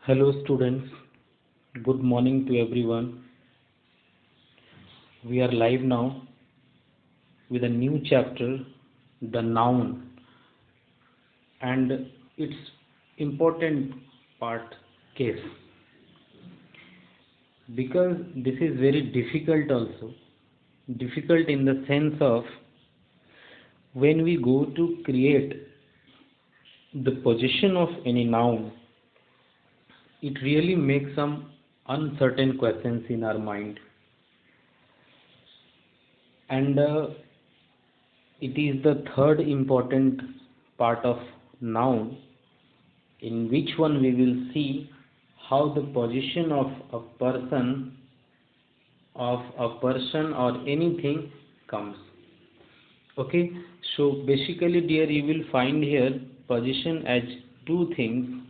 Hello students, good morning to everyone. We are live now with a new chapter, the noun, and its important part, case. Because this is very difficult also. Difficult in the sense of when we go to create the position of any noun, it really makes some uncertain questions in our mind. And it is the third important part of noun, in which one we will see how the position of a person or anything comes. Okay, so basically dear, you will find here position as two things.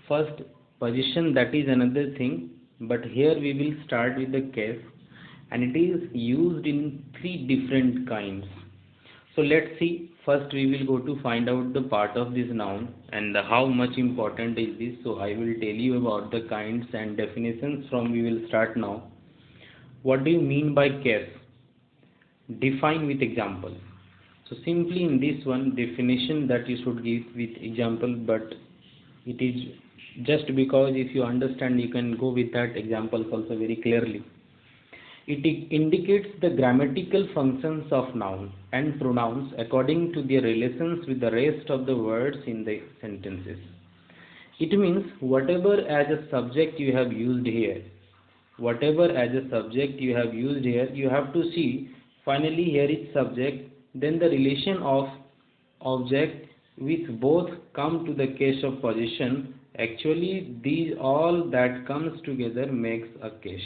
First, position, that is another thing, but here we will start with the case, and it is used in three different kinds. So let's see. First we will go to find out the part of this noun and how much important is this. So I will tell you about the kinds and definitions. From we will start now. What do you mean by case? Define with example. So simply in this one definition that you should give with example, but it is just because if you understand you can go with that examples also very clearly. It indicates the grammatical functions of noun and pronouns according to their relations with the rest of the words in the sentences. It means whatever as a subject you have used here, you have to see finally here is subject, then the relation of object with both come to the case of position. Actually these all that comes together makes a case.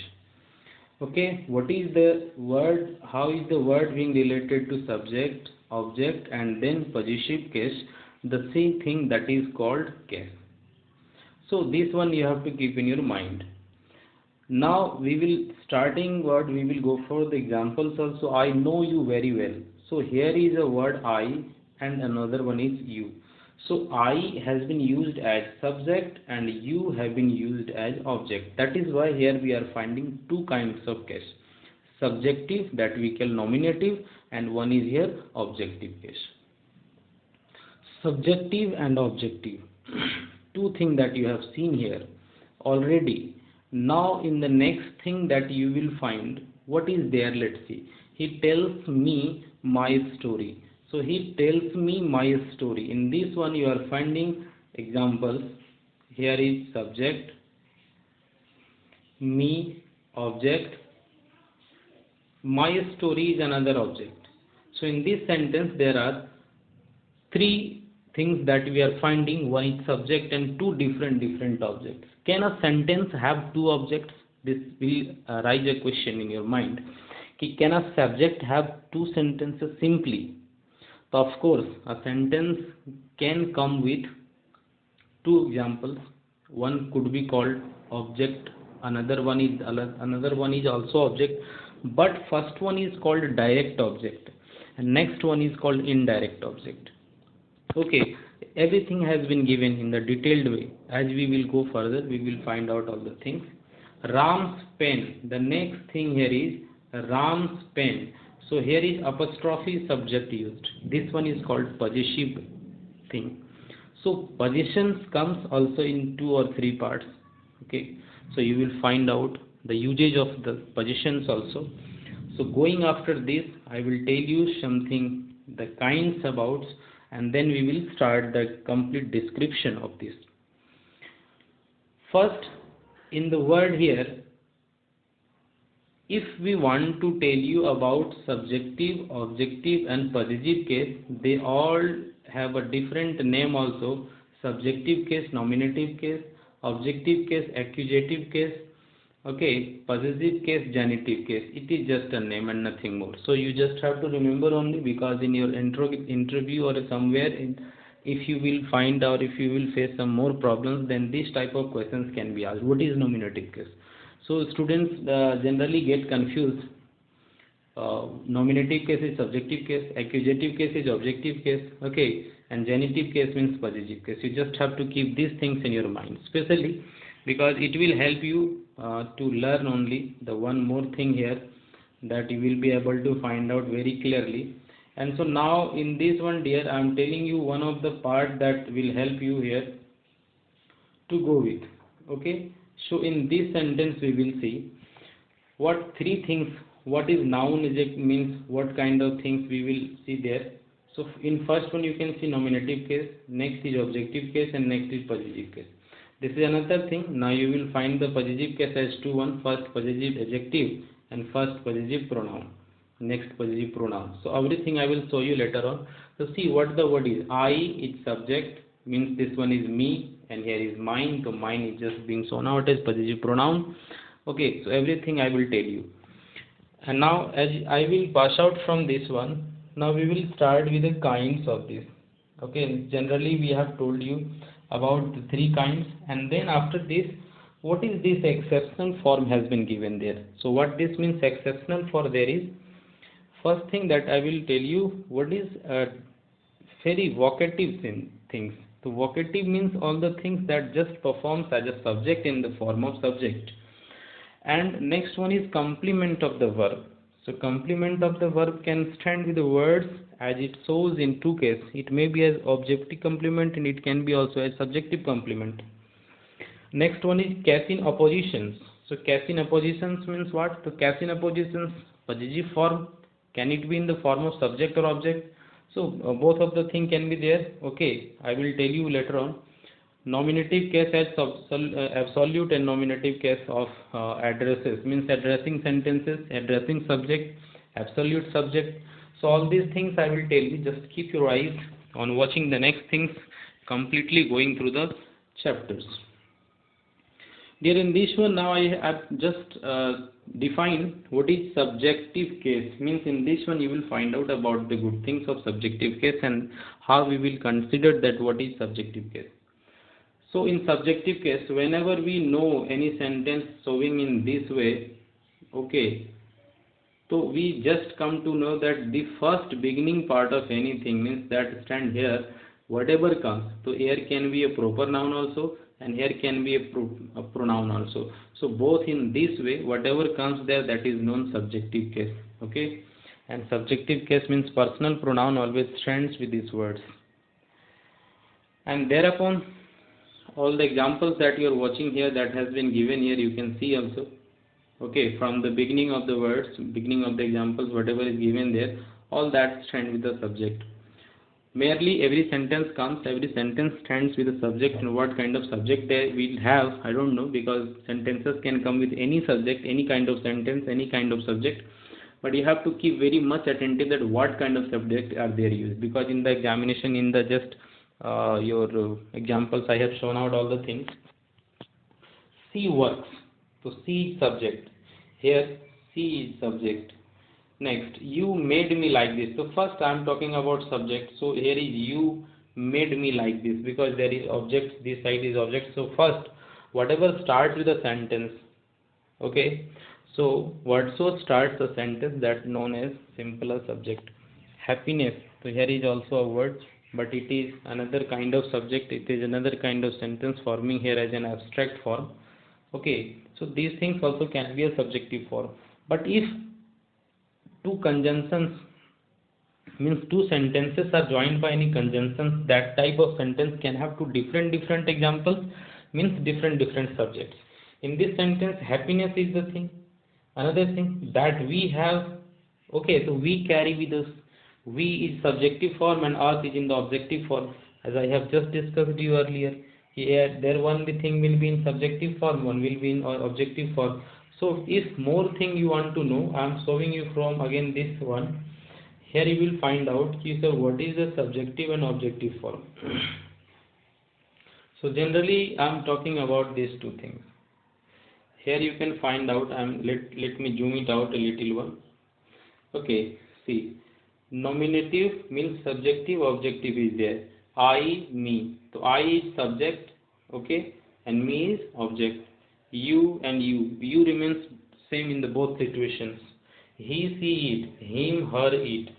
Okay, what is the word, how is the word being related to subject, object and then possessive case, the same thing, that is called case. So this one you have to keep in your mind. Now we will starting word, we will go for the examples also. I know you very well. So here is a word I and another one is you. So I has been used as subject and you have been used as object. That is why here we are finding two kinds of case. Subjective, that we call nominative, and one is here objective case. Subjective and objective. Two things that you have seen here already. Now in the next thing that you will find, what is there, let's see. He tells me my story. So he tells me my story. In this one you are finding examples. Here is subject, me object, my story is another object. So in this sentence there are three things that we are finding. One is subject and two different objects. Can a sentence have two objects? This will raise a question in your mind. Can a subject have two sentences simply? So of course a sentence can come with two examples. One could be called object, another one is also object, but first one is called direct object and next one is called indirect object. Okay, everything has been given in the detailed way. As we will go further we will find out all the things. Ram's pen, the next thing here is Ram's pen. So here is apostrophe subject used. This one is called possessive thing. So possessions comes also in two or three parts. Okay, so you will find out the usage of the possessions also. So going after this I will tell you something, the kinds about, and then we will start the complete description of this. First, in the word here, if we want to tell you about subjective, objective and possessive case, they all have a different name also. Subjective case, nominative case, objective case, accusative case, okay, possessive case, genitive case. It is just a name and nothing more. So you just have to remember only, because in your interview or somewhere if you will find out, if you will face some more problems, then this type of questions can be asked. What is nominative case? So students generally get confused. Nominative case is subjective case, accusative case is objective case, okay, and genitive case means possessive case. You just have to keep these things in your mind, especially because it will help you to learn only the one more thing here, that you will be able to find out very clearly. And so now in this one, dear, I am telling you one of the part that will help you here to go with. Okay, so in this sentence we will see what three things, what is noun adjective means, what kind of things we will see there. So in first one you can see nominative case, next is objective case, and next is possessive case. This is another thing. Now you will find the possessive case as two: one first possessive adjective and first possessive pronoun, next possessive pronoun. So everything I will show you later on. So see what the word is. I is subject, means this one is me, and here is mine. So mine is just being shown out as possessive pronoun. Okay, so everything I will tell you. And now as I will pass out from this one, now we will start with the kinds of this. Okay, generally we have told you about the three kinds, and then after this, what is this exceptional form has been given there. So what this means exceptional for there is, first thing that I will tell you, what is very vocative things. So vocative means all the things that just performs as a subject in the form of subject. And next one is complement of the verb. So complement of the verb can stand with the words as it shows in two cases. It may be as objective complement and it can be also as subjective complement. Next one is case in oppositions. So case in oppositions means what? So case in oppositions, possessive form. Can it be in the form of subject or object? So both of the thing can be there. Okay, I will tell you later on. Nominative case as absolute and nominative case of addresses, means addressing sentences, addressing subject, absolute subject. So all these things I will tell you. Just keep your eyes on watching the next things, completely going through the chapters. Dear, in this one now I have just defined what is subjective case. Means in this one you will find out about the good things of subjective case and how we will consider that what is subjective case. So in subjective case, whenever we know any sentence showing in this way, okay, so we just come to know that the first beginning part of anything, means that stand here, whatever comes. So here can be a proper noun also, and here can be a pronoun also. So both in this way, whatever comes there, that is known subjective case. Okay, and subjective case means personal pronoun always stands with these words. And thereupon, all the examples that you are watching here, that has been given here, you can see also. Okay, from the beginning of the words, beginning of the examples, whatever is given there, all that stand with the subject. Merely every sentence comes, every sentence stands with a subject, and what kind of subject they will have, I don't know, because sentences can come with any subject, any kind of sentence, any kind of subject. But you have to keep very much attentive that what kind of subject are there used, because in the examination, in the just your examples, I have shown out all the things. C works. So C is subject. Here C is subject. Next, you made me like this. So first I am talking about subject. So here is you made me like this, because there is object, this side is object. So first, whatever starts with a sentence, okay, so whatso starts a sentence, that known as simple subject. Happiness. So here is also a word, but it is another kind of subject. It is another kind of sentence forming here as an abstract form. Okay, so these things also can be a subjective form. But if two conjunctions, means two sentences are joined by any conjunctions, that type of sentence can have two different examples, means different subjects. In this sentence, happiness is the thing. Another thing that we have, okay, so we carry with us. We is subjective form and us is in the objective form, as I have just discussed you earlier. Here, there one thing will be in subjective form, one will be in objective form. So if more thing you want to know, I am showing you from again this one. Here you will find out, so what is the subjective and objective form. So generally I am talking about these two things. Here you can find out, let me zoom it out a little one. Okay, see, nominative means subjective, objective is there. I, me. So I is subject, okay, and me is object. You and you. You remains same in the both situations. He, she, it. Him, her, it.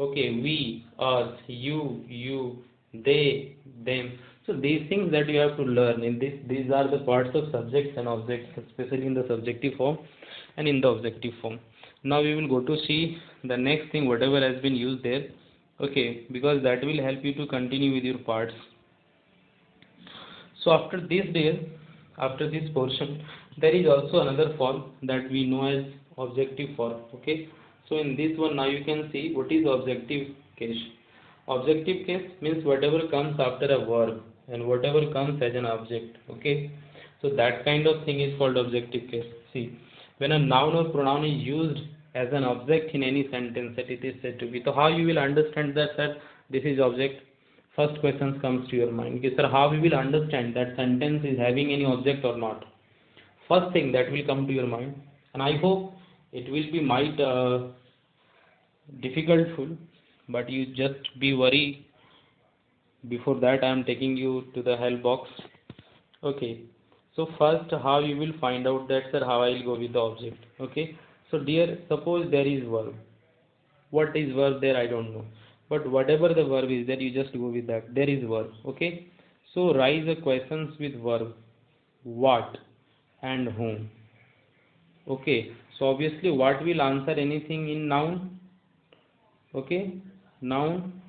Okay, we, us, you, they, them. So these things that you have to learn in this, these are the parts of subjects and objects, especially in the subjective form and in the objective form. Now we will go to see the next thing, whatever has been used there. Okay, because that will help you to continue with your parts. So after this there, after this portion, there is also another form that we know as objective form. Okay. So in this one now you can see what is objective case. Objective case means whatever comes after a verb and whatever comes as an object. Okay. So that kind of thing is called objective case. See, when a noun or pronoun is used as an object in any sentence that it is said to be. So how you will understand that, sir, this is object? First question comes to your mind. Okay, sir, how we will understand that sentence is having any object or not? First thing that will come to your mind, and I hope it will be might difficultful, but you just be worry. Before that, I am taking you to the help box. Okay. So first, how you will find out that, sir, how I will go with the object. Okay. So dear, suppose there is verb. What is verb there? I don't know. But whatever the verb is there, you just go with that. There is verb. Okay. So rise the questions with verb. What and whom. Okay. So obviously, what will answer anything in noun? Okay. Noun.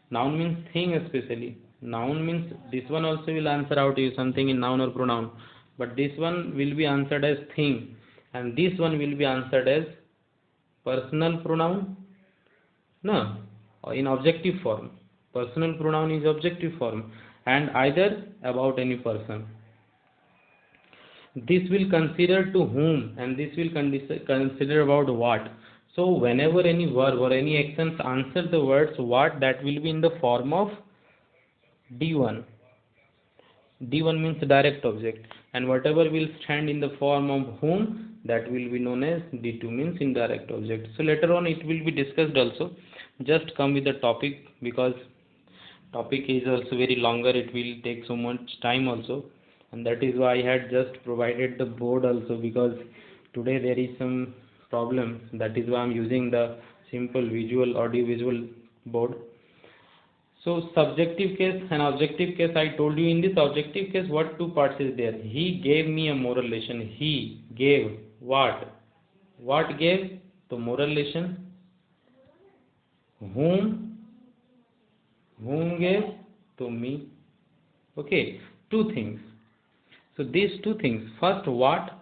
Noun means thing especially. Noun means this one also will answer out you something in noun or pronoun. But this one will be answered as thing. And this one will be answered as personal pronoun. No, in objective form. Personal pronoun is objective form and either about any person. This will consider to whom and this will consider about what. So whenever any verb or any actions answer the words what, that will be in the form of D1. D1 means direct object, and whatever will stand in the form of whom, that will be known as D2 means indirect object. So later on it will be discussed also. Just come with the topic because topic is also very longer. It will take so much time also, and that is why I had just provided the board also, because today there is some problem. That is why I am using the simple visual audio visual board. So subjective case and objective case, I told you in this objective case what two parts is there. He gave me a moral lesson. He gave what? What gave? The moral lesson. Whom? Whom gave? To me. Okay. Two things. So these two things. First, what?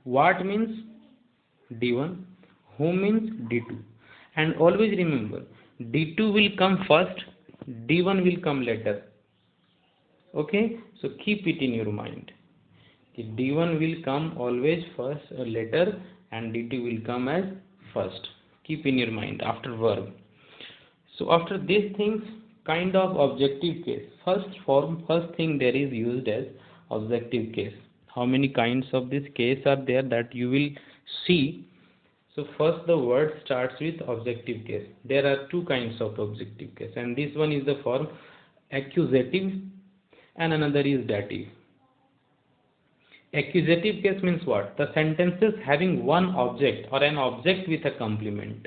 What means D1. Whom means D2. And always remember, D2 will come first, D1 will come later. Okay, so keep it in your mind. D1 will come always first or later, and D2 will come as first. Keep in your mind after verb. So after these things, kind of objective case. First thing there is used as objective case. How many kinds of this case are there that you will see? So first the word starts with objective case. There are two kinds of objective case, and this one is the form accusative and another is dative. Accusative case means what? The sentences having one object or an object with a complement.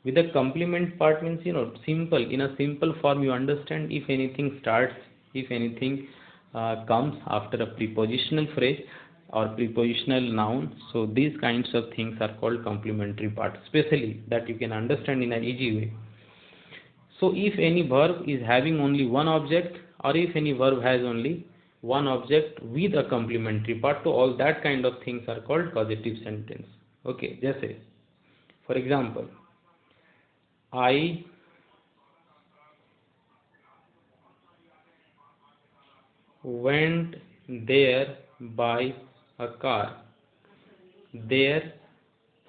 With a complement part means, simple. In a simple form you understand if anything starts, if anything comes after a prepositional phrase or prepositional noun. So these kinds of things are called complementary parts, especially that you can understand in an easy way. So if any verb is having only one object or if any verb has only one object with a complementary part, so all that kind of things are called causative sentence. Okay, just say, for example, I went there by a car. There,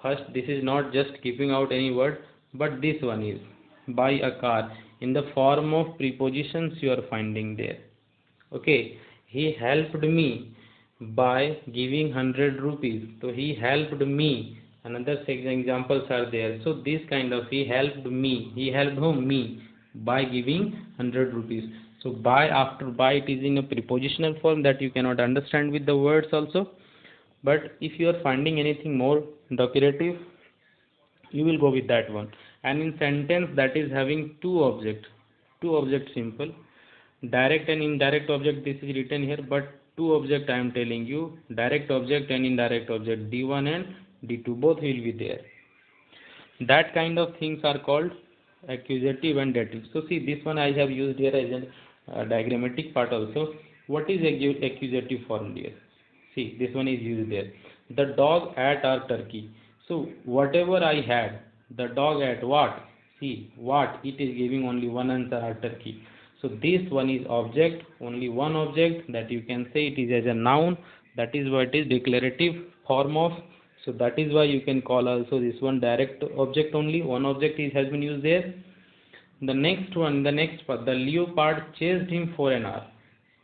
first, this is not just keeping out any word, but this one is by a car. In the form of prepositions you are finding there. Okay, he helped me by giving 100 rupees. So he helped me. Another examples are there. So this kind of he helped me. He helped whom? Me, by giving 100 rupees. So by, after by, it is in a prepositional form that you cannot understand with the words also. But if you are finding anything more decorative, you will go with that one. And in sentence that is having two objects, two objects simple. Direct and indirect object, this is written here, but two object I am telling you, direct object and indirect object, D1 and D2 both will be there. That kind of things are called accusative and dative. So see, this one I have used here as a diagrammatic part also. What is accusative form here? See, this one is used there. The dog ate our turkey. So whatever I had, the dog ate what? See, what? It is giving only one answer, our turkey. So this one is object, only one object, that you can say it is as a noun. That is why it is declarative form of. So that is why you can call also this one direct object, only one object has been used there. The next one, the next part, the leopard chased him for an hour.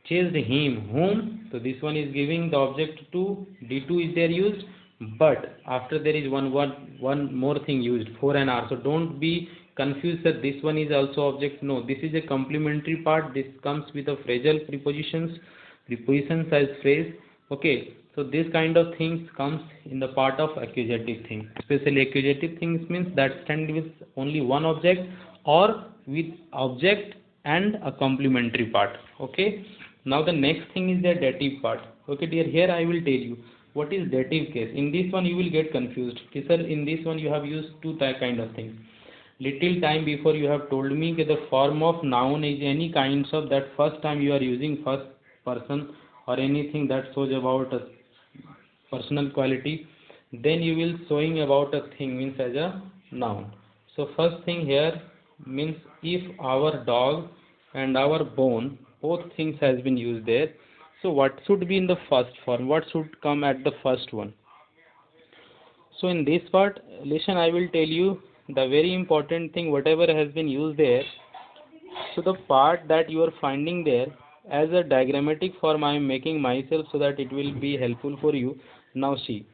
Chased him, whom? So this one is giving the object to D2 is there used, but after there is one more thing used, for an hour. So don't be confused that this one is also object. No, this is a complementary part. This comes with a phrasal prepositions as phrase. Okay, so this kind of things comes in the part of accusative thing. Especially accusative things means that stand with only one object or with object and a complementary part. Okay, now the next thing is the dative part. Okay dear, here I will tell you what is dative case. In this one you will get confused. Okay, sir, in this one you have used two kind of things. Little time before you have told me that the form of noun is any kinds of, that first time you are using first person or anything that shows about a personal quality, then you will showing about a thing means as a noun. So first thing here means if our dog and our bone, both things has been used there. So what should be in the first form? What should come at the first one? So in this part, listen, I will tell you the very important thing, whatever has been used there. So the part that you are finding there as a diagrammatic form I am making myself so that it will be helpful for you. Now see,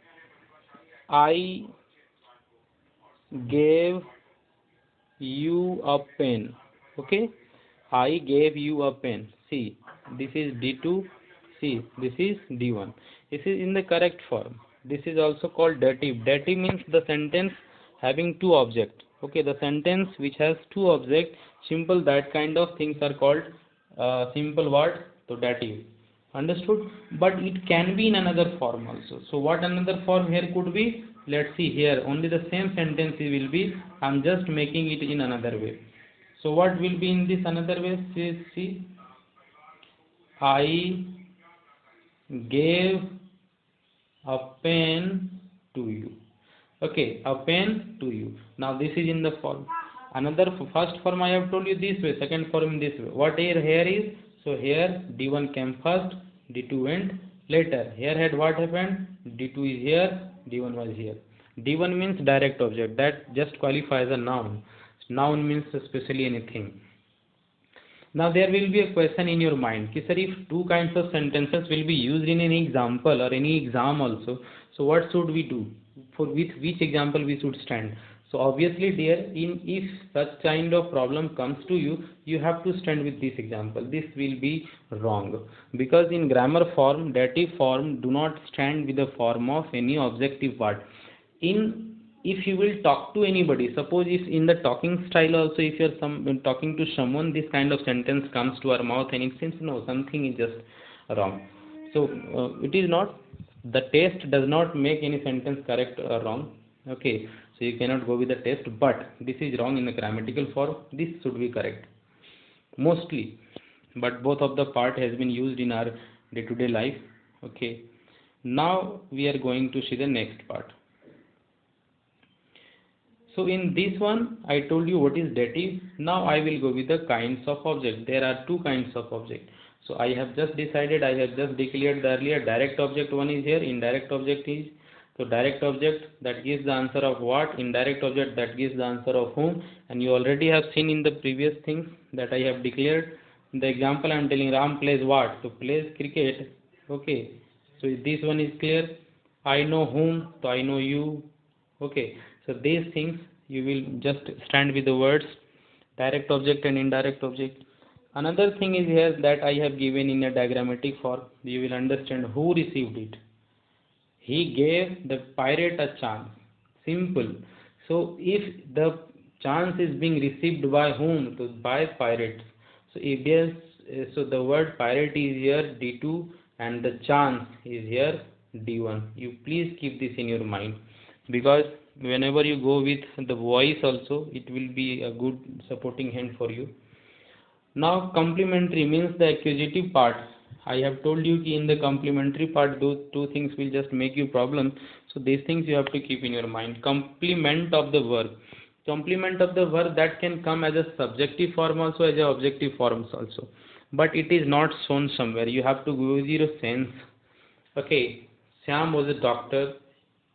I gave you a pen. Okay, I gave you a pen. See, this is D2. See, this is D1. This is in the correct form. This is also called dative. Dative means the sentence having two objects. Okay, the sentence which has two objects, simple, that kind of things are called simple word, so dative. Understood? But it can be in another form also. So what another form here could be? Let's see here. Only the same sentence will be. I'm just making it in another way. So what will be in this another way? See, I gave a pen to you. Okay, a pen to you. Now this is in the form. Another first form I have told you this way, second form this way. What here is? So here D1 came first, D2 went later. Here had what happened? D2 is here, D1 was here. D1 means direct object, that just qualifies a noun. Noun means especially anything. Now there will be a question in your mind, sir, if two kinds of sentences will be used in any example or any exam also, so what should we do? For which example we should stand? So obviously dear, if such kind of problem comes to you, you have to stand with this example. This will be wrong, because in grammar form, dative form do not stand with the form of any objective word. If you will talk to anybody, suppose if in the talking style also, if you are talking to someone, this kind of sentence comes to our mouth and it seems no, something is just wrong. So it is not, the test does not make any sentence correct or wrong. Okay, so you cannot go with the test, but this is wrong in the grammatical form, this should be correct mostly, but both of the part has been used in our day-to-day life. Okay, now we are going to see the next part. So in this one, I told you what is dative. Now I will go with the kinds of object. There are two kinds of object. So I have just decided, I have just declared earlier, direct object one is here, indirect object is. So direct object that gives the answer of what, indirect object that gives the answer of whom, and you already have seen in the previous things that I have declared. In the example I am telling Ram plays what? So plays cricket. Okay. So this one is clear. I know whom, so I know you. Okay. So these things you will just stand with the words direct object and indirect object. Another thing is here that I have given in a diagrammatic form. You will understand who received it. He gave the pirate a chance. Simple. So if the chance is being received by whom? So by pirates. So if there's so the word priority is here D2 and the chance is here D1. You please keep this in your mind, because whenever you go with the voice also, it will be a good supporting hand for you. Now complementary means the accusative part. I have told you in the complementary part those two things will just make you problem. So these things you have to keep in your mind. Complement of the verb. Complement of the verb, that can come as a subjective form also, as a objective forms also. But it is not shown somewhere. You have to go with your sense. Okay. Sam was a doctor,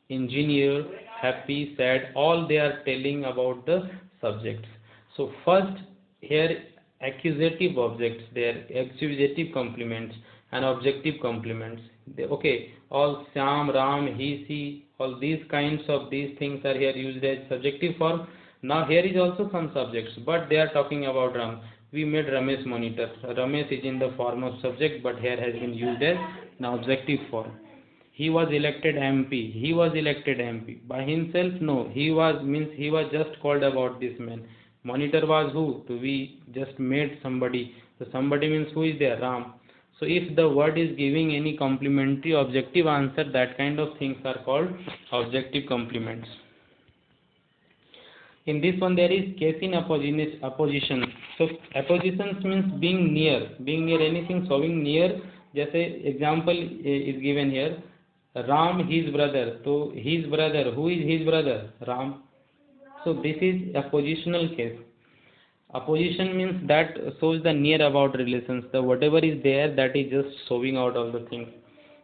engineer, happy, sad, all they are telling about the subjects. So first here accusative objects, they are accusative complements and objective complements. Okay, all Sam, Ram, he, she, all these kinds of these things are here used as subjective form. Now here is also some subjects, but they are talking about Ram. We made Ramesh monitor. Ramesh is in the form of subject, but here has been used as an objective form. He was elected MP. He was elected MP. By himself? No. He was means he was just called about this man. Monitor was who? To be just made somebody. So somebody means who is there? Ram. So if the word is giving any complementary objective answer, that kind of things are called objective complements. In this one there is case in opposition. So appositions means being near anything, showing near. जैसे example is given here. Ram, his brother. So his brother, who is his brother? Ram. So this is a positional case. Opposition means that shows the near about relations. The whatever is there, that is just showing out all the things.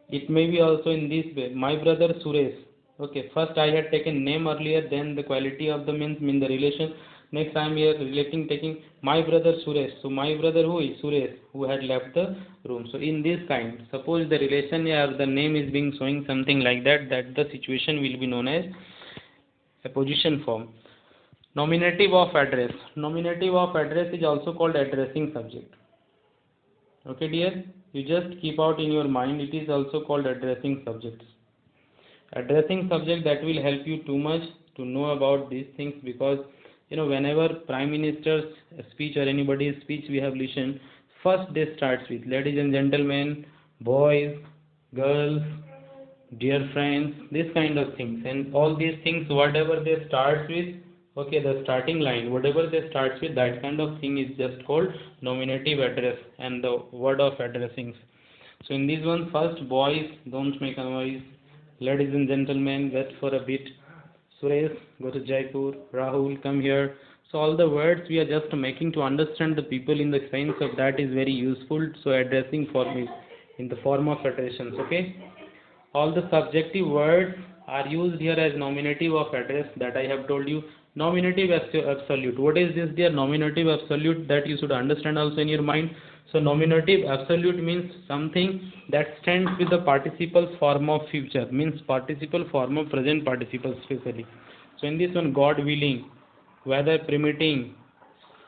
It may be also in this way. My brother Suresh. Okay, first I had taken name earlier, then the quality of the mean the relation. Next I am here relating taking my brother Suresh. So my brother who is Suresh, who had left the room. So in this kind, suppose the relation or the name is being showing something like that, that the situation will be known as apposition form. Nominative of address. Nominative of address is also called addressing subject. Okay dear, you just keep out in your mind, it is also called addressing subjects. Addressing subject, that will help you too much to know about these things, because whenever Prime Minister's speech or anybody's speech we have listened, first they starts with ladies and gentlemen, boys, girls, dear friends, this kind of things, and all these things whatever they start with, okay, the starting line whatever they starts with, that kind of thing is just called nominative address and the word of addressing. So in this one, first, boys, don't make a noise. Ladies and gentlemen, wait for a bit. Suresh, go to Jaipur. Rahul, come here. So all the words we are just making to understand the people in the sense of that is very useful. So addressing form is in the form of addressions. Okay. All the subjective words are used here as nominative of address, that I have told you. Nominative absolute. What is this dear nominative absolute? That you should understand also in your mind. So nominative absolute means something that stands with the participle form of future, means participle form of present participle specially. So in this one, God willing, weather permitting,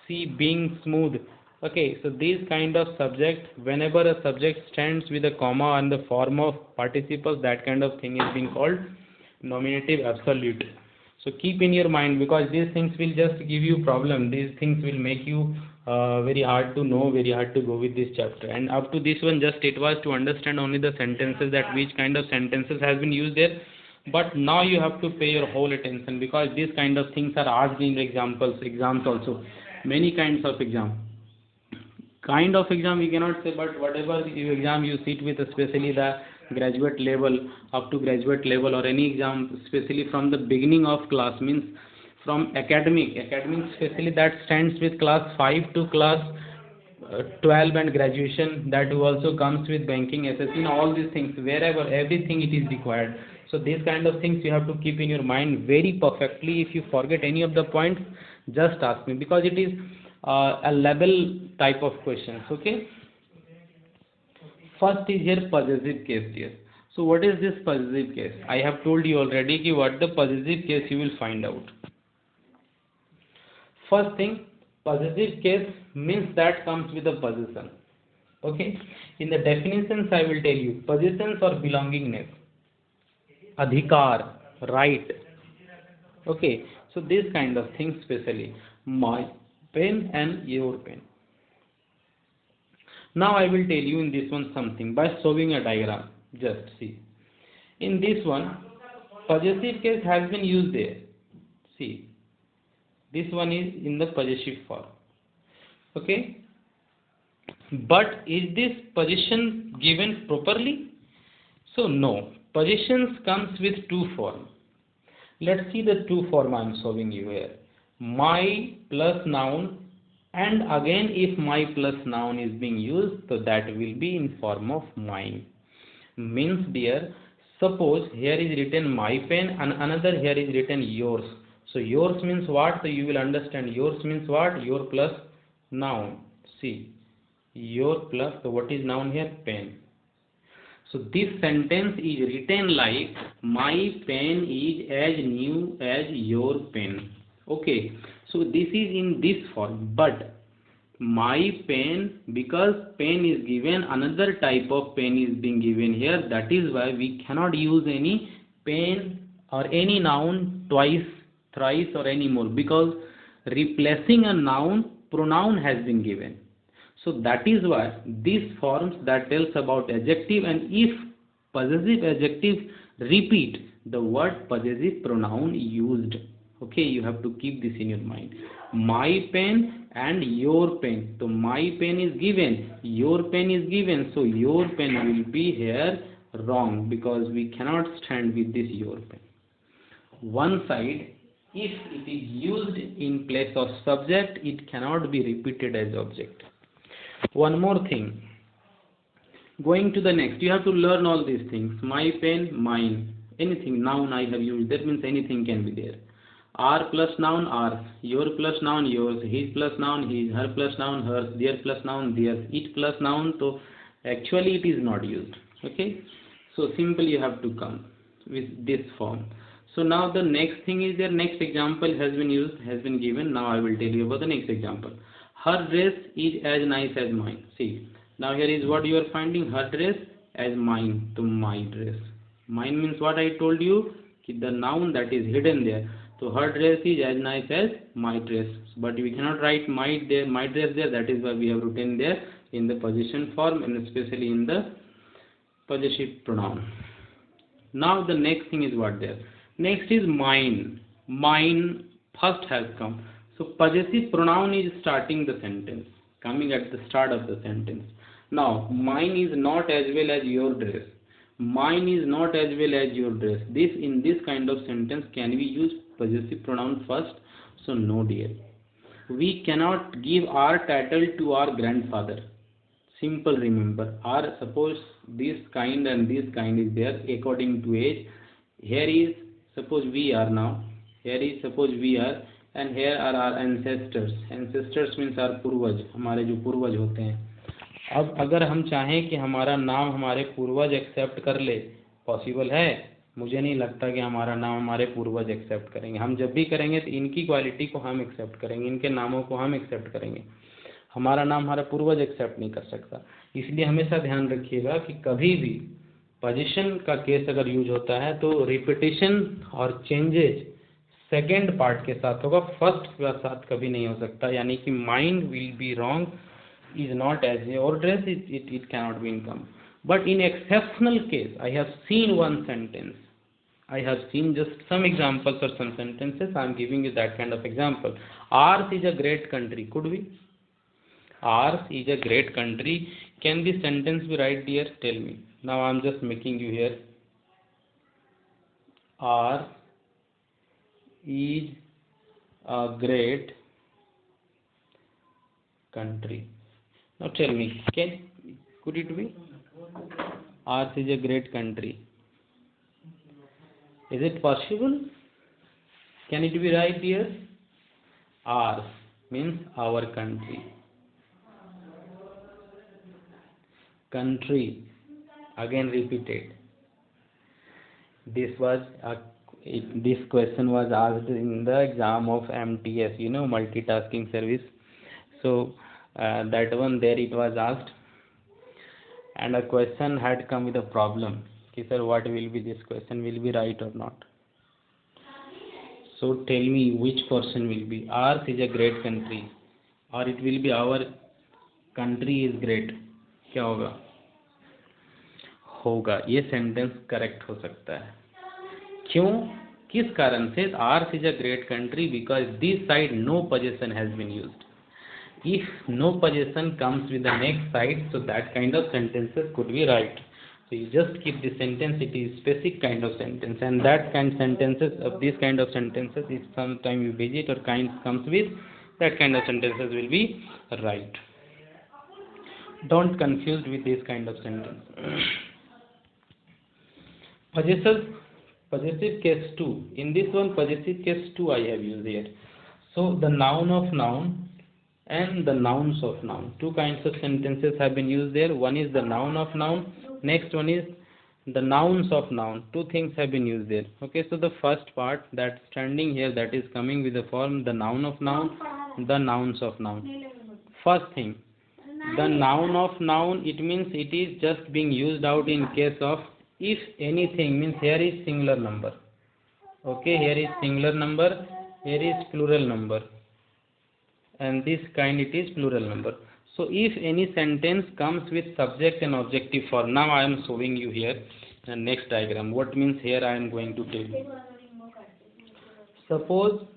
sea being smooth. Okay, so these kind of subject, whenever a subject stands with a comma and the form of participles, that kind of thing is being called nominative absolute. So keep in your mind, because these things will just give you problem. These things will make you very hard to know, very hard to go with this chapter. And up to this one, just it was to understand only the sentences, that which kind of sentences has been used there. But now you have to pay your whole attention, because these kind of things are asked in exams also. Many kinds of exam. Kind of exam we cannot say, but whatever exam you sit with, especially the graduate level, up to graduate level, or any exam, especially from the beginning of class, means from academic especially, that stands with class 5 to class 12 and graduation, that also comes with banking, SSC, all these things, wherever, everything it is required. So these kind of things you have to keep in your mind very perfectly. If you forget any of the points, just ask me, because it is a level type of questions. Okay. First is here possessive case here. So what is this possessive case? I have told you already what the possessive case you will find out. First thing, possessive case means that comes with a possession. Okay. In the definitions I will tell you, possessions or belongingness, adhikar, right. Okay. So this kind of things, especially my pen and your pen. Now I will tell you in this one something by showing a diagram. Just see. In this one, possessive case has been used there. See, this one is in the possessive form. Okay. But is this position given properly? So no. Positions comes with two forms. Let's see the two form I am showing you here. My plus noun, and again if my plus noun is being used, so that will be in form of mine. Means dear, suppose here is written my pen and another here is written yours. So yours means what? So you will understand yours means what? Your plus noun. See, your plus, so what is noun here? Pen. So this sentence is written like my pen is as new as your pen. Okay. So this is in this form, but my pen, because pen is given, another type of pen is being given here. That is why we cannot use any pen or any noun twice, thrice or any more, because replacing a noun, pronoun has been given. So that is why these forms that tells about adjective, and if possessive adjective repeat the word possessive pronoun used. Okay, you have to keep this in your mind. My pen and your pen. So my pen is given, your pen is given. So your pen will be here wrong, because we cannot stand with this your pen. One side, if it is used in place of subject, it cannot be repeated as object. One more thing. Going to the next, you have to learn all these things. My pen, mine. Anything, noun I have used, that means anything can be there. Our plus noun, ours. Your plus noun, yours. His plus noun, his. Her plus noun, hers. Their plus noun, theirs. It plus noun, so actually it is not used. Okay. So simply you have to come with this form. So now the next thing is, their next example has been used, has been given. Now I will tell you about the next example. Her dress is as nice as mine. See, now here is what you are finding. Her dress as mine, to my dress. Mine means what I told you, the noun that is hidden there. So her dress is as nice as my dress. But we cannot write my there, my dress there. That is why we have written there in the possession form, and especially in the possessive pronoun. Now the next thing is what there. Next is mine. Mine first has come. So possessive pronoun is starting the sentence, coming at the start of the sentence. Now mine is not as well as your dress. Mine is not as well as your dress. This, in this kind of sentence, can we use possessive pronoun first? So no dear. We cannot give our title to our grandfather. Simple, remember. Our, suppose this kind and this kind is there according to age. Here is, suppose we are now. Here is, suppose we are, and here are our ancestors. Ancestors means our पूर्वज, हमारे जो पूर्वज होते हैं. अब अगर हम चाहें कि हमारा नाम हमारे पूर्वज एक्सेप्ट कर ले, पॉसिबल है? मुझे नहीं लगता कि हमारा नाम हमारे पूर्वज एक्सेप्ट करेंगे. हम जब भी करेंगे तो इनकी क्वालिटी को हम एक्सेप्ट करेंगे, इनके नामों को हम एक्सेप्ट करेंगे. हमारा नाम हमारा पूर्वज एक्सेप्ट नहीं कर सकता. इसलिए हमेशा ध्यान रखिएगा कि कभी भी पोजीशन का केस अगर यूज होता है तो रिपीटिशन और चेंजेज सेकेंड पार्ट के साथ होगा, फर्स्ट के साथ कभी नहीं हो सकता. यानी कि mind will be wrong, is not as your dress, it cannot be income. But in exceptional case, I have seen one sentence. I have seen just some examples or some sentences. I am giving you that kind of example. Ours is a great country. Could we? Ours is a great country. Can this sentence be right, dear? Tell me. Now I am just making you here. Ours is a great country. Now tell me, could it be? Ours is a great country. Is it possible? Can it be right here? Ours means our country. Country, again repeated. This question was asked in the exam of MTS, multitasking service. So that one there it was asked, and a question had come with a problem. Okay, sir, what will be this question? Will be right or not? So tell me which portion will be. Ours is a great country, or it will be our country is great. क्या होगा? होगा। ये sentence correct हो सकता है। क्यों? किस कारण से? Ours is a great country because this side no possession has been used. If no possession comes with the next side, so that kind of sentences could be right. So you just keep the sentence, it is specific kind of sentence, and that kind sentences of this kind of sentences, if sometime you visit or kind comes with, that kind of sentences will be right. Don't confuse with this kind of sentence. Possessive case 2. In this one, possessive case 2 I have used here. So the noun of noun and the nouns of noun. Two kinds of sentences have been used there. One is the noun of noun. Next one is the nouns of noun. Two things have been used there. Okay, so the first part that standing here, that is coming with the form the noun of noun, the nouns of noun. First thing, the noun of noun, it means it is just being used out in case of if anything, means here is singular number. Okay, here is singular number, here is plural number, and this kind it is plural number. So if any sentence comes with subject and objective form, now I am showing you here the next diagram. What means here I am going to tell you. Suppose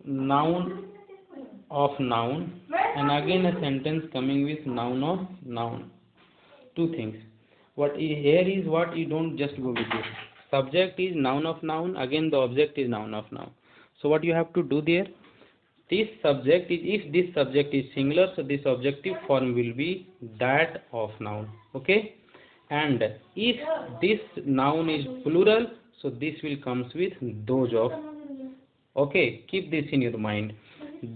noun of noun, and again a sentence coming with noun of noun. Two things. What here is what you don't just go with it. Subject is noun of noun, again the object is noun of noun. So what you have to do there? This subject is, if this subject is singular, so this objective form will be that of noun. Okay, and if this noun is plural, so this will comes with those of. Okay, keep this in your mind.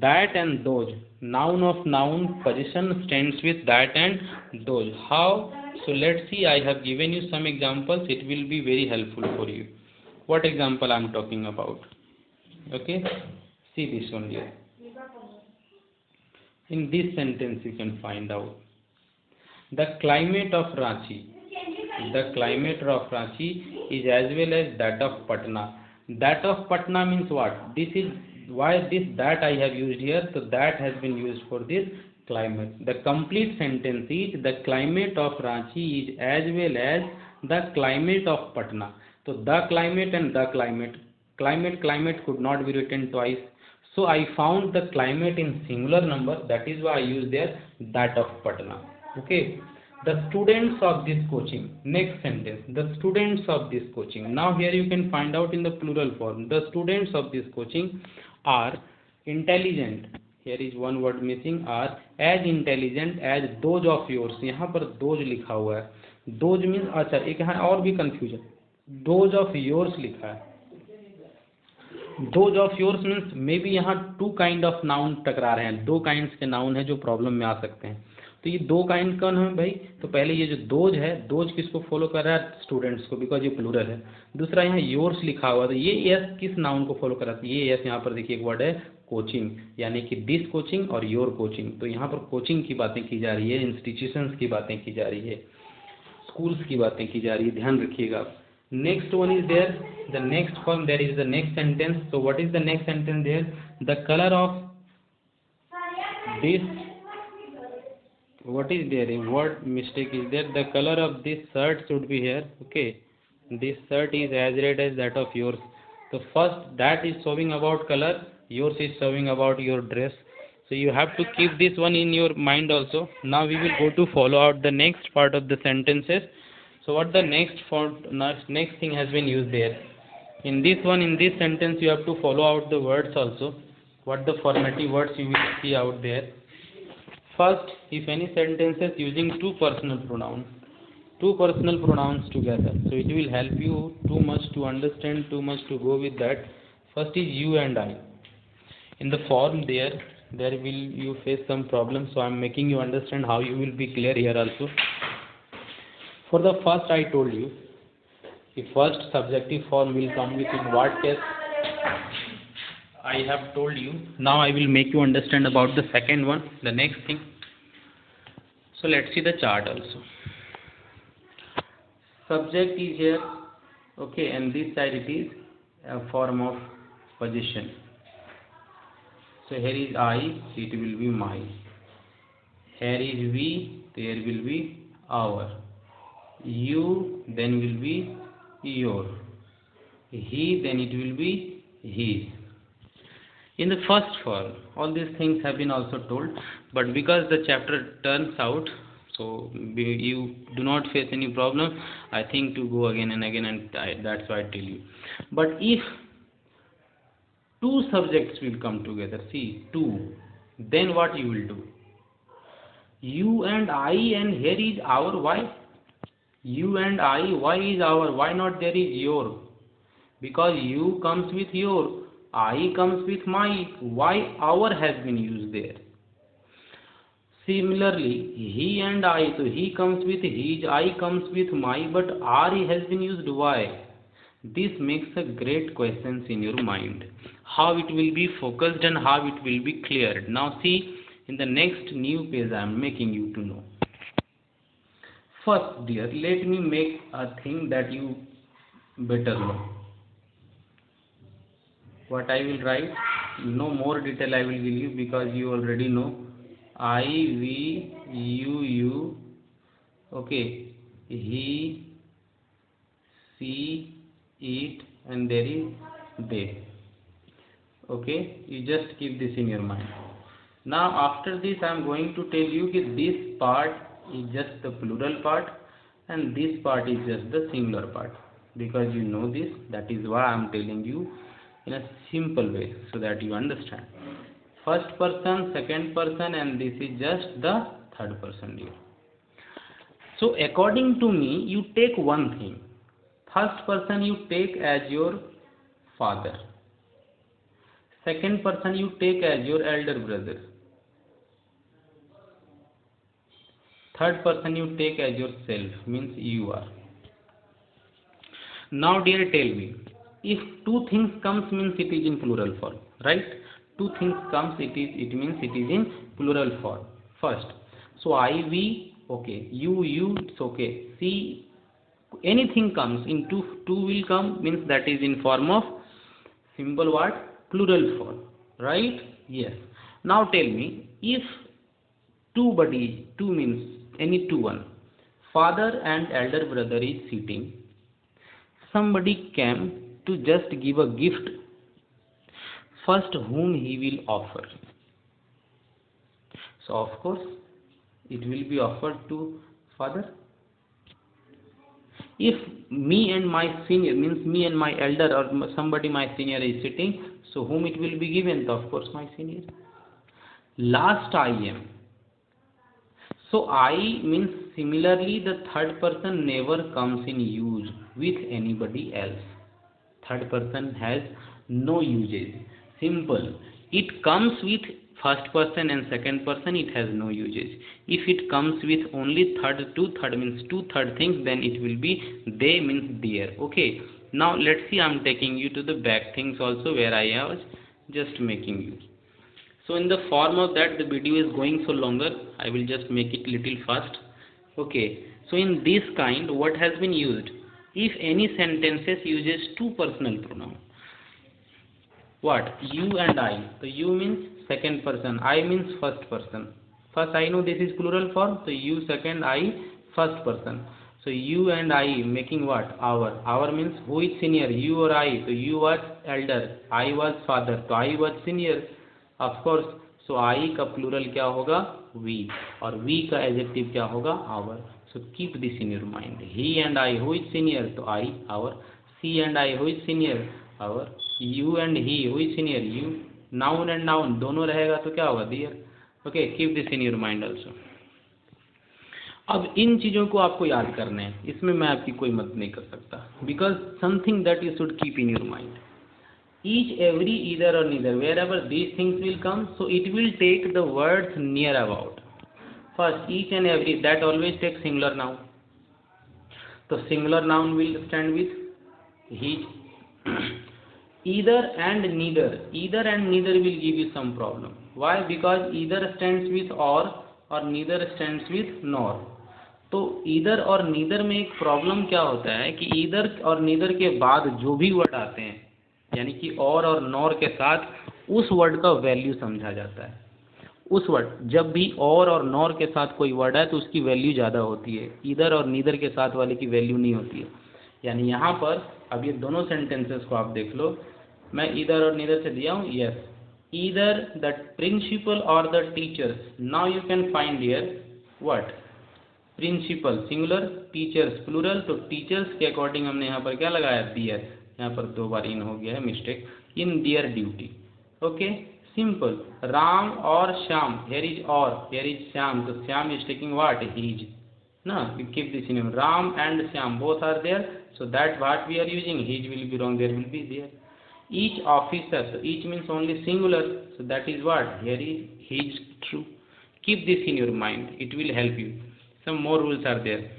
That and those. Noun of noun, position stands with that and those. How? So let's see. I have given you some examples. It will be very helpful for you. What example I am talking about? Okay, see this one here. In this sentence you can find out the climate of Ranchi. The climate of Ranchi is as well as that of Patna. That of Patna means what? This is why this that I have used here. So that has been used for this climate. The complete sentence is the climate of Ranchi is as well as the climate of Patna. So the climate and the climate. Climate could not be written twice. So I found the climate in singular number. That is why I used there that of Patna. Okay. The students of this coaching. Next sentence. The students of this coaching. Now here you can find out in the plural form. The students of this coaching are intelligent. Here is one word missing. Are as intelligent as those of yours. यहाँ पर those लिखा हुआ है. Those means अच्छा एक यहाँ और भी confusion. Those of yours लिखा है. Those of yours means may be यहाँ टू काइंड ऑफ नाउन टकरा रहे हैं. दो काइंड्स के नाउन है जो प्रॉब्लम में आ सकते हैं. तो ये दो काइंड कौन है भाई? तो पहले ये जो दोज है, दोज किसको फॉलो कर रहा है? स्टूडेंट्स को, बिकॉज ये प्लूरल है. दूसरा यहाँ योर्स लिखा हुआ, तो ये एस किस नाउन को फॉलो कर रहा है? ये एस यहाँ पर देखिए एक वर्ड है कोचिंग, यानी कि दिस कोचिंग और योर कोचिंग. तो यहाँ पर कोचिंग की बातें की जा रही है, इंस्टीट्यूशंस की बातें की जा रही है, स्कूल्स की बातें की जा रही है. ध्यान रखिएगा. Next one is there the next form, there is the next sentence. So what is the next sentence there? The colour of this, what is there, a word mistake is there. The color of this shirt should be here. Okay, this shirt is as red as that of yours. So first that is showing about color, yours is showing about your dress. So you have to keep this one in your mind also. Now we will go to follow out the next part of the sentences. So what the next thing has been used there? In this one, in this sentence you have to follow out the words also. What the formative words you will see out there. First, if any sentences using two personal pronouns together, so it will help you too much to understand, too much to go with that. First is you and I. In the form there will you face some problems, so I am making you understand how you will be clear here also. For the first, I told you the first subjective form will come with in what case? I have told you. Now I will make you understand about the second one, the next thing. So let's see the chart also. Subject is here, okay, and this side it is a form of position. So here is I, it will be my. Here is we, there will be our, you then will be your, he then it will be his. In the first form all these things have been also told, but because the chapter turns out, so you do not face any problem, I think to go again and again, and that's why I tell you. But if two subjects will come together, see two, then what you will do? You and I, and here is our, why? You and I, why is our? Why not there is your? Because you comes with your, I comes with my. Why our has been used there? Similarly, he and I, so he comes with his, I comes with my, but R has been used. Why? This makes a great questions in your mind. How it will be focused and how it will be cleared. Now see, in the next new page I am making you to know. First, dear, let me make a thing that you better know. What I will write, no more detail I will give you because you already know. I, we, you, okay, he, she, it, and there is they. Okay, you just keep this in your mind. Now after this I am going to tell you that this part is just the plural part and this part is just the singular part, because you know this, that is why I am telling you in a simple way so that you understand. First person, second person, and this is just the third person here. So according to me, you take one thing. First person you take as your father. Second person you take as your elder brother. Third person you take as yourself, means you are. Now dear, tell me, if two things comes means it is in plural form, right? Two things comes, it means it is in plural form. First, so I, we, okay, you, it's okay. See, anything comes in two will come means that is in form of simple word, plural form, right? Yes. Now tell me, if two means any two one, father and elder brother is sitting, somebody came to just give a gift. First, whom he will offer? So of course it will be offered to father. If me and my senior, means me and my elder or somebody my senior is sitting, so whom it will be given? So of course my senior. Last I am. So I means similarly the third person never comes in use with anybody else. Third person has no usage. Simple. It comes with first person and second person, it has no usage. If it comes with only two-third means two-third things, then it will be they means their. Okay. Now let's see, I am taking you to the back things also where I was just making you. So in the form of that, the video is going so longer, I will just make it little fast. Okay. So in this kind, what has been used? If any sentences uses two personal pronoun. What? You and I. So you means second person, I means first person. First I know this is plural form, so you second, I first person. So you and I making what? Our. Our means who is senior, you or I? So you was elder, I was father, so I was senior. Of course, so I का plural क्या होगा? We. और we का adjective क्या होगा? Our. So keep this in your mind. He and I, who is senior? So I, our. She and I, who is senior? Our. You and he, who is senior? You. Noun and noun दोनों रहेगा तो क्या होगा? Their. Okay, keep this in your mind also. अब इन चीज़ों को आपको याद करने हैं, इसमें मैं आपकी कोई मदद नहीं कर सकता, because something that you should keep in your mind. Each, every, either or neither, wherever these things will come, so it will take the words near about. First, each and every, that always takes singular noun. So singular noun will stand with each. Either and neither will give you some problem. Why? Because either stands with or neither stands with nor. तो either और neither में एक problem क्या होता है कि either और neither के बाद जो भी वर्ड आते हैं, यानी कि और नॉर के साथ उस वर्ड का वैल्यू समझा जाता है, उस वर्ड, जब भी और नॉर के साथ कोई वर्ड है तो उसकी वैल्यू ज़्यादा होती है, इधर और नीदर के साथ वाले की वैल्यू नहीं होती है। यानी यहाँ पर अब ये दोनों सेंटेंसेस को आप देख लो, मैं इधर और नीदर से दिया हूँ, यस, ईदर द प्रिंसिपल और the teachers. Now you can find here what, principal singular, teachers plural, तो टीचर्स के अकॉर्डिंग हमने यहाँ पर क्या लगाया, दियर, यहाँ पर 2 बार इन हो गया है, mistake, in their duty. Okay, simple. Ram और श्याम, here is और, here is श्याम, तो Shyam is taking what, his, ना, you keep this in your, Ram and Shyam both are there, so that what we are using, his will be wrong, there will be there. Each officer, so each means only singular, so that is what, here is his, true. Keep this in your mind, it will help you. Some more rules are there.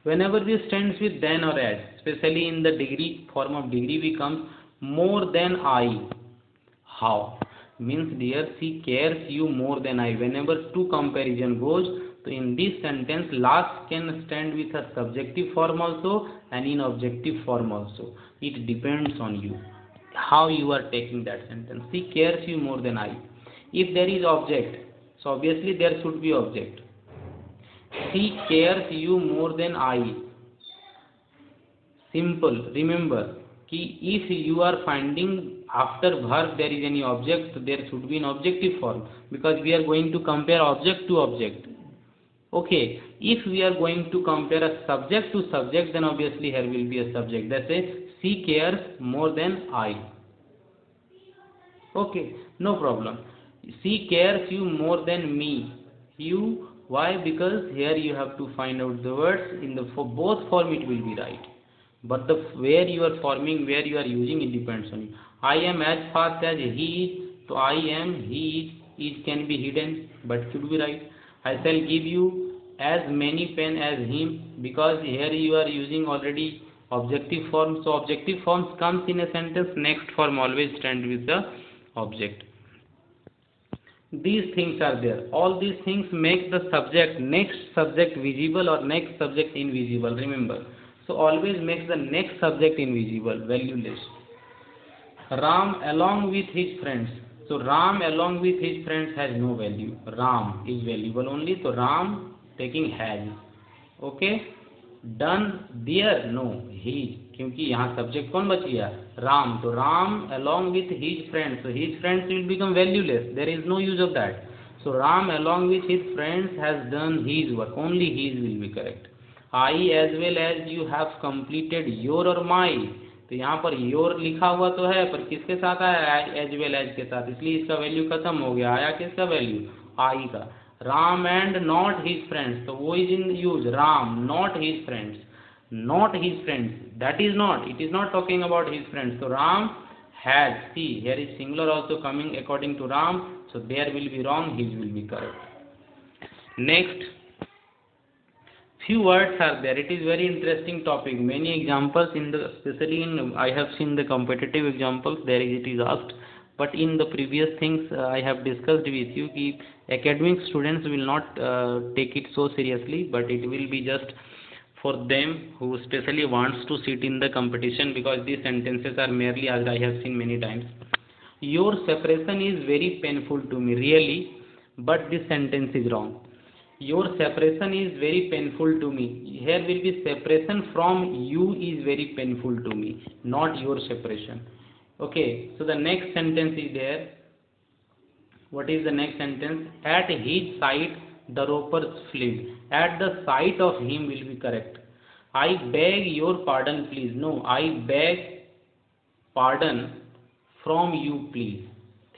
Whenever we stands with than or as, especially in the degree form of degree, we come more than I. How? Means dear, she cares you more than I. Whenever two comparison goes, so in this sentence last can stand with a subjective form also and in objective form also. It depends on you how you are taking that sentence. She cares you more than I. If there is object, so obviously there should be object. She cares you more than I. Simple. Remember कि if you are finding after verb there is any object, there should be an objective form, because we are going to compare object to object. Okay, if we are going to compare a subject to subject, then obviously here will be a subject. That's it. She cares more than I. Okay, no problem. She cares you more than me. You, why? Because here you have to find out the words in the, for both form it will be right. But the where you are forming, where you are using, it depends on you. I am as fast as he is, so I am, he is can be hidden, but should be right. I shall give you as many pen as him, because here you are using already objective form. So objective forms comes in a sentence, next form always stand with the object. These things are there. All these things make the subject, next subject visible or next subject invisible. Remember. So always makes the next subject invisible, valueless. Ram along with his friends. So Ram along with his friends has no value. Ram is valuable only. So Ram taking has. Okay. Done there, no, his. क्योंकि यहाँ subject कौन बच गया, Ram. तो Ram along with his friends. So his friends will become valueless. There is no use of that. So Ram along with his friends has done his work. Only his will be correct. I as well as you have completed your और my. तो यहाँ पर your लिखा हुआ तो है, पर किसके साथ आया, as well as के साथ, इसलिए इसका वैल्यू खत्म हो गया। आया किसका वैल्यू, I का। Ram and not his friends, तो वो is in use, Ram not his friends, not his friends, that is not, it is not talking about his friends. So Ram has, see here is singular also coming according to Ram, so there will be wrong, his will be correct. Next, few words are there. It is very interesting topic. Many examples in the, especially in, I have seen the competitive examples, there is, it is asked. But in the previous things I have discussed with you, कि academic students will not take it so seriously, but it will be just for them who especially wants to sit in the competition, because these sentences are merely, as I have seen many times. Your separation is very painful to me, really, but this sentence is wrong. Your separation is very painful to me. Here will be separation from you is very painful to me, not your separation. Okay, so the next sentence is there. What is the next sentence? At his sight the ropers fled. At the sight of him will be correct. I beg your pardon please. No, I beg pardon from you please.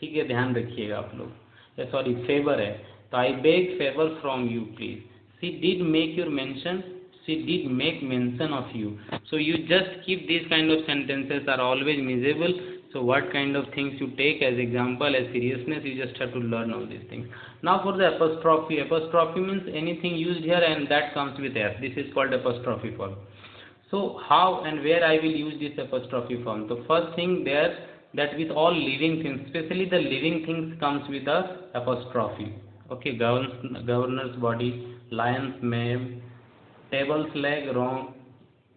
ठीक है, ध्यान रखिएगा आप लोग, sorry favour है, तो I beg favor from you please. She did make your mention, she did make mention of you. So you just keep these kind of sentences are always miserable. So what kind of things you take as example, as seriousness, you just have to learn all these things. Now for the apostrophe. Apostrophe means anything used here and that comes with S. This is called apostrophe form. So how and where I will use this apostrophe form? The first thing there, that with all living things, especially the living things comes with a apostrophe. Okay, governor's body, lion's mane, table's leg wrong,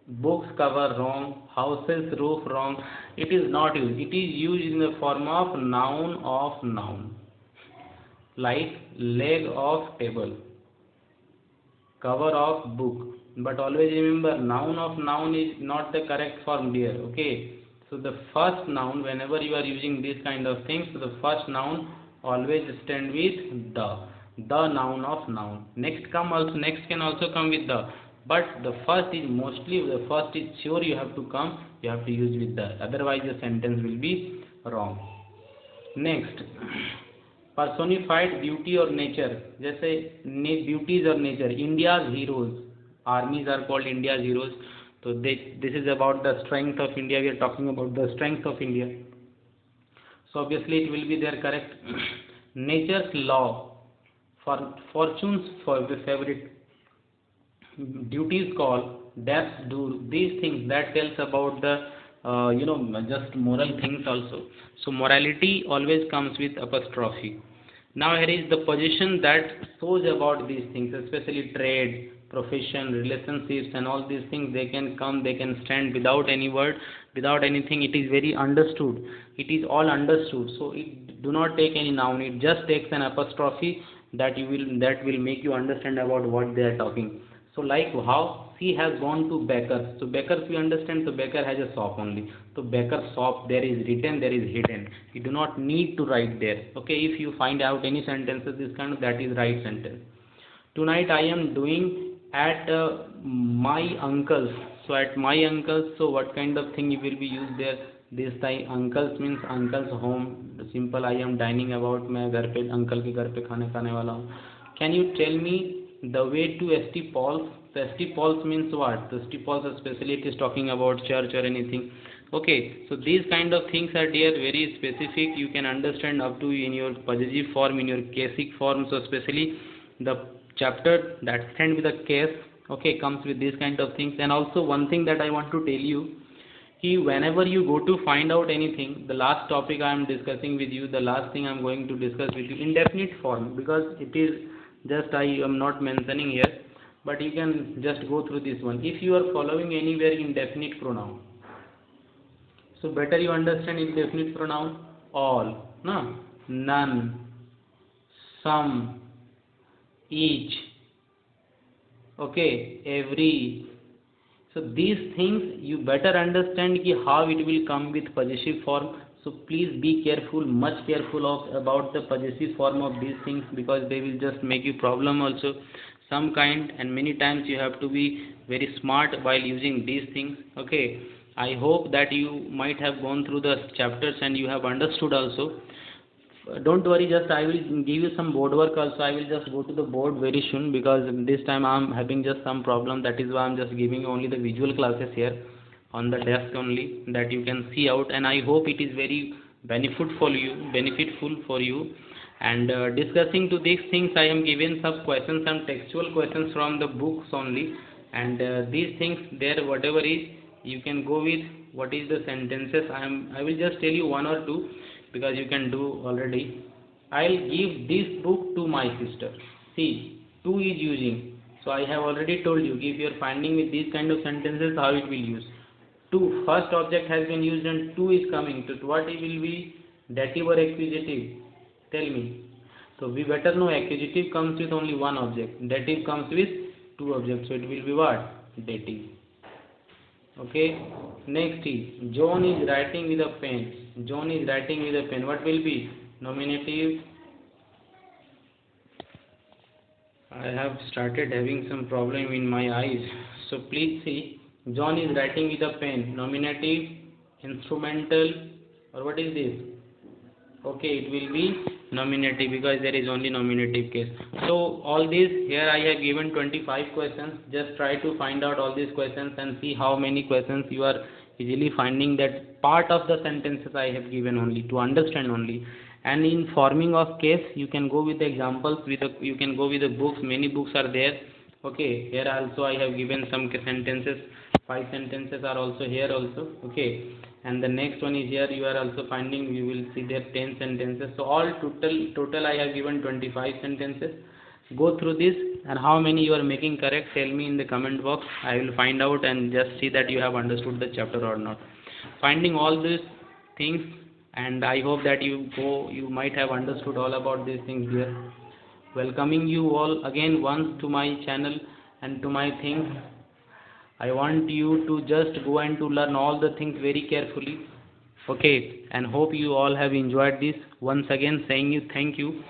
book's cover wrong, house's roof wrong. It is not used. It is used in the form of noun of noun. like leg of table, cover of book. But always remember, noun of noun is not the correct form here. Okay, so the first noun, whenever you are using this kind of things, so the first noun always stand with the noun of noun. Next can also come with the, but the first is mostly, the first is sure you have to come, you have to use with the, otherwise the sentence will be wrong. Next, personified beauty or nature, जैसे beauties or nature, India's heroes, armies are called India's heroes. So this is about the strength of India, we are talking about the strength of India, so obviously it will be there correct. Nature's law, for fortune's favorite, duties call, debts do, these things that tells about the just moral things also. So morality always comes with apostrophe. Now here is the position that shows about these things, especially trade, profession, relationships, and all these things. They can come, they can stand without any word, without anything. It is very understood. It is all understood. So it do not take any noun. It just takes an apostrophe that will make you understand about what they are talking. So like how she has gone to baker. So baker's we understand. So baker has a shop only. So baker shop, there is written, there is hidden. You do not need to write there. Okay, if you find out any sentences this kind of, that is right sentence. Tonight I am doing at my uncle's. So at my uncle's. So what kind of thing you will be used there? This time uncle's means uncle's home. Simple, I am dining about. मैं घर पे uncle के घर पे खाने खाने वाला हूँ. Can you tell me the way to St. Paul's? So St. Paul's means what? The St. Paul's especially it is talking about church or anything. Okay, so these kind of things are there very specific. You can understand up to in your possessive form, in your casic form. So especially the chapter that stand with a case, okay, comes with these kind of things. And also one thing that I want to tell you, whenever you go to find out anything, the last topic I am discussing with you, the last thing I am going to discuss with you, indefinite form, because it is just I am not mentioning here, but you can just go through this one. If you are following anywhere indefinite pronoun, so better you understand indefinite pronoun, all, no, none, some, each, okay, every. So these things you better understand how it will come with possessive form. So please be careful, much careful about the possessive form of these things, because they will just make you problem also some kind, and many times you have to be very smart while using these things. Okay, I hope that you might have gone through the chapters and you have understood also. Don't worry, just I will give you some board work also. I will just go to the board very soon, because this time I am having just some problem. That is why I am just giving only the visual classes here on the desk only, that you can see out, and I hope it is very beneficial for you. And discussing to these things, I am given some questions, some textual questions from the books only, and these things there, whatever is, you can go with what is the sentences. I will just tell you one or two, because you can do already. I'll give this book to my sister. See, to is using. So I have already told you, if you are finding with these kind of sentences, how it will use. To, first object has been used and to is coming. To what it will be? Dative or accusative? Tell me. So we better know accusative comes with only one object. Dative comes with two objects. So it will be what? Dative. Okay. Next is John is writing with a pen. John is writing with a pen. What will be? Nominative. I have started having some problem in my eyes. So please see. John is writing with a pen. Nominative, instrumental, or what is this? Okay, it will be nominative, because there is only nominative case. So all these here I have given 25 questions. Just try to find out all these questions and see how many questions you are easily finding that part of the sentences I have given only to understand only. And in forming of case, you can go with the examples, you can go with the books. Many books are there. Okay, here also I have given some sentences. 5 sentences are also here also. Okay, and the next one is here, you are also finding, you will see there 10 sentences. So all total I have given 25 sentences. Go through this, and how many you are making correct, tell me in the comment box. I will find out and just see that you have understood the chapter or not. Finding all these things and I hope that you might have understood all about these things here. Welcoming you all again once to my channel and to my things. I want you to just go and to learn all the things very carefully. Okay, and hope you all have enjoyed this. Once again saying you thank you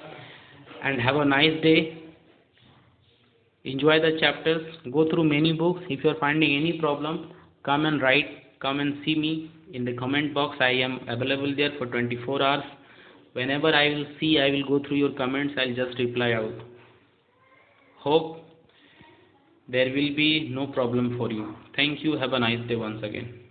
and have a nice day. Enjoy the chapters, go through many books. If you are finding any problem, come and write, come and see me in the comment box. I am available there for 24 hours. Whenever I will see, I will go through your comments. I'll just reply out. Hope there will be no problem for you. Thank you. Have a nice day once again.